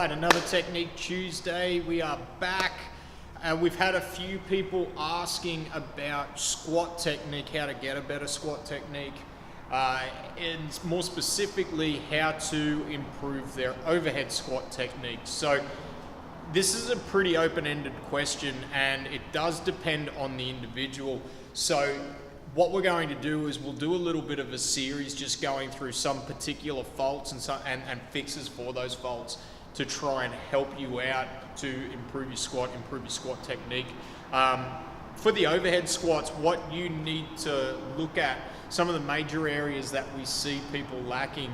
right, another Technique Tuesday. We are back. We've had a few people asking about squat technique, how to get a better squat technique, and more specifically, how to improve their overhead squat technique. So this is a pretty open-ended question, and it does depend on the individual. So what we're going to do is we'll do a little bit of a series just going through some particular faults and fixes for those faults to try and help you out to improve your squat technique. For the overhead squats, what you need to look at, some of the major areas that we see people lacking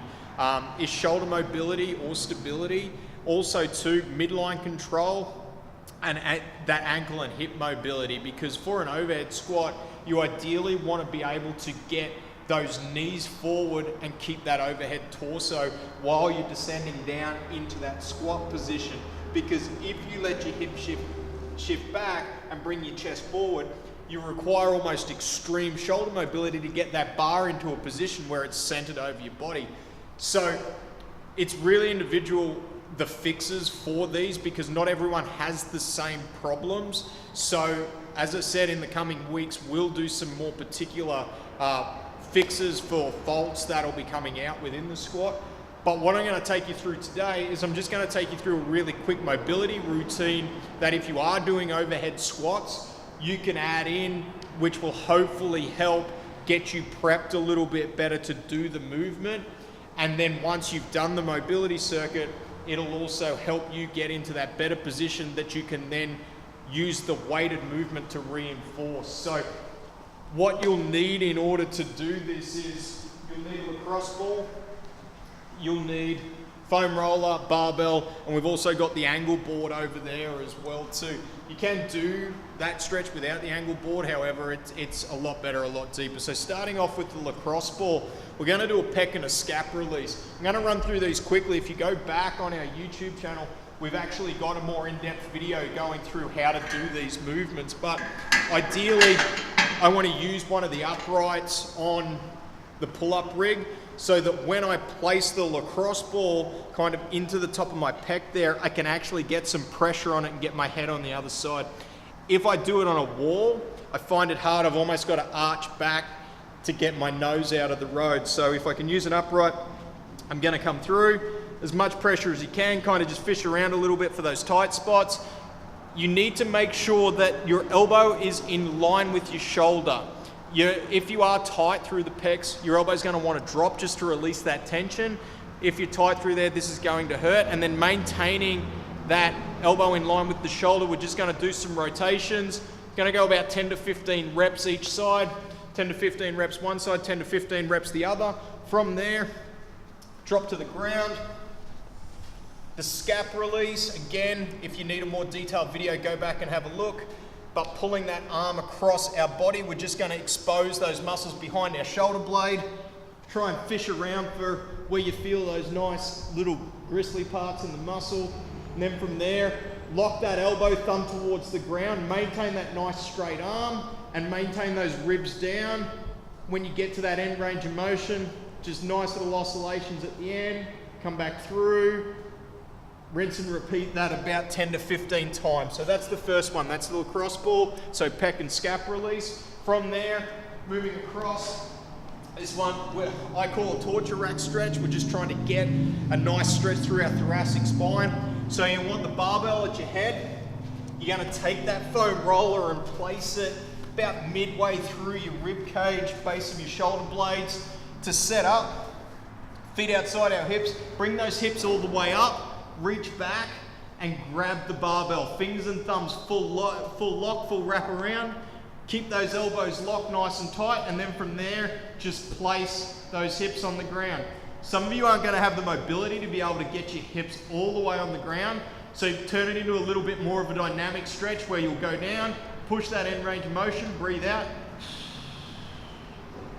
is shoulder mobility or stability. Also too, midline control and that ankle and hip mobility, because for an overhead squat, you ideally want to be able to get those knees forward and keep that overhead torso while you're descending down into that squat position. Because if you let your hip shift back and bring your chest forward, you require almost extreme shoulder mobility to get that bar into a position where it's centered over your body. So it's really individual, the fixes for these, because not everyone has the same problems. So as I said, in the coming weeks, we'll do some more particular fixes for faults that'll be coming out within the squat. But what I'm going to take you through today is I'm just going to take you through a really quick mobility routine that if you are doing overhead squats, you can add in, which will hopefully help get you prepped a little bit better to do the movement. And then once you've done the mobility circuit, it'll also help you get into that better position that you can then use the weighted movement to reinforce. So what you'll need in order to do this is you'll need a lacrosse ball, you'll need foam roller, barbell, and we've also got the angle board over there as well too. You can do that stretch without the angle board, however, it's a lot better, a lot deeper. So starting off with the lacrosse ball, we're going to do a pec and a scap release. I'm going to run through these quickly. If you go back on our YouTube channel, we've actually got a more in-depth video going through how to do these movements. But ideally, I want to use one of the uprights on the pull-up rig so that when I place the lacrosse ball kind of into the top of my pec there, I can actually get some pressure on it and get my head on the other side. If I do it on a wall, I find it hard. I've almost got to arch back to get my nose out of the road. So if I can use an upright, I'm going to come through as much pressure as you can, kind of just fish around a little bit for those tight spots. You need to make sure that your elbow is in line with your shoulder. If you are tight through the pecs, your elbow's going to want to drop just to release that tension. If you're tight through there, this is going to hurt. And then maintaining that elbow in line with the shoulder, we're just going to do some rotations. Going to go about 10 to 15 reps each side, 10 to 15 reps one side, 10 to 15 reps the other. From there, drop to the ground. The scap release, again, if you need a more detailed video, go back and have a look. But pulling that arm across our body, we're just going to expose those muscles behind our shoulder blade. Try and fish around for where you feel those nice little gristly parts in the muscle. And then from there, lock that elbow, thumb towards the ground, maintain that nice straight arm and maintain those ribs down. When you get to that end range of motion, just nice little oscillations at the end, come back through. Rinse and repeat that about 10 to 15 times. So that's the first one, that's the lacrosse ball. So pec and scap release. From there, moving across, this one I call a torture rack stretch. We're just trying to get a nice stretch through our thoracic spine. So you want the barbell at your head. You're going to take that foam roller and place it about midway through your rib cage, base of your shoulder blades to set up. Feet outside our hips, bring those hips all the way up. Reach back and grab the barbell. Fingers and thumbs full lock, full wrap around. Keep those elbows locked nice and tight, and then from there, just place those hips on the ground. Some of you aren't going to have the mobility to be able to get your hips all the way on the ground, so turn it into a little bit more of a dynamic stretch where you'll go down, push that end range of motion, breathe out,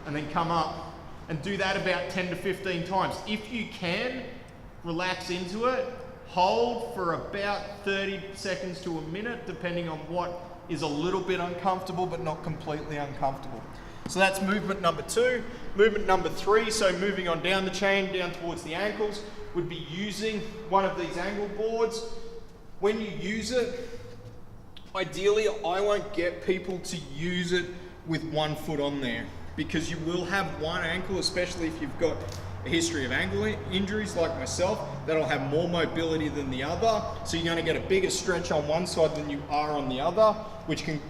and then come up. And do that about 10 to 15 times. If you can, relax into it. Hold for about 30 seconds to a minute, depending on what is a little bit uncomfortable, but not completely uncomfortable. So that's movement number 2. Movement number 3, so moving on down the chain, down towards the ankles. would be using one of these angle boards. When you use it, ideally I won't get people to use it with one foot on there, because you will have one ankle, especially if you've got a history of ankle injuries like myself, that'll have more mobility than the other. So you're gonna get a bigger stretch on one side than you are on the other, which can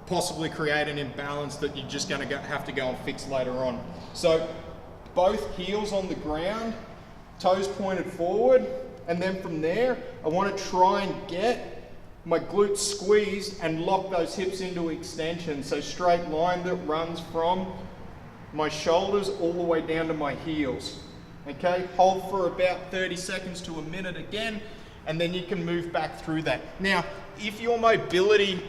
possibly create an imbalance that you're just gonna have to go and fix later on. So both heels on the ground, toes pointed forward, and then from there, I wanna try and get my glutes squeezed and lock those hips into extension. So straight line that runs from my shoulders all the way down to my heels. Okay, hold for about 30 seconds to a minute again, and then you can move back through that. Now, if your mobility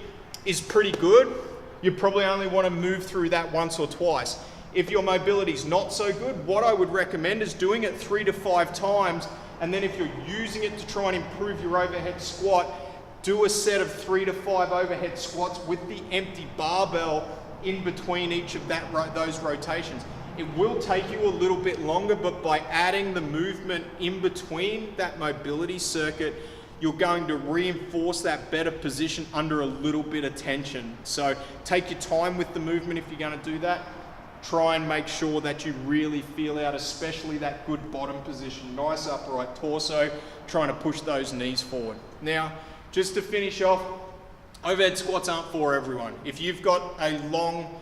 is pretty good, you probably only want to move through that once or twice. If your mobility is not so good, what I would recommend is doing it 3 to 5 times, and then if you're using it to try and improve your overhead squat, do a set of 3 to 5 overhead squats with the empty barbell in between each of those rotations. It will take you a little bit longer, but by adding the movement in between that mobility circuit, you're going to reinforce that better position under a little bit of tension. So take your time with the movement if you're going to do that. Try and make sure that you really feel out, especially that good bottom position. Nice upright torso, trying to push those knees forward. Now, just to finish off, overhead squats aren't for everyone. If you've got a long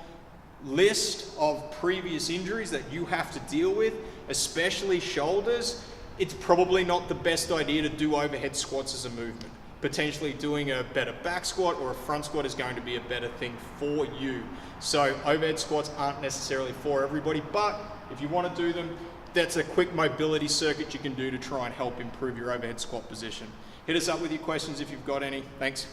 list of previous injuries that you have to deal with, especially shoulders, it's probably not the best idea to do overhead squats as a movement. Potentially doing a better back squat or a front squat is going to be a better thing for you. So overhead squats aren't necessarily for everybody, but if you want to do them, that's a quick mobility circuit you can do to try and help improve your overhead squat position. Hit us up with your questions if you've got any. Thanks.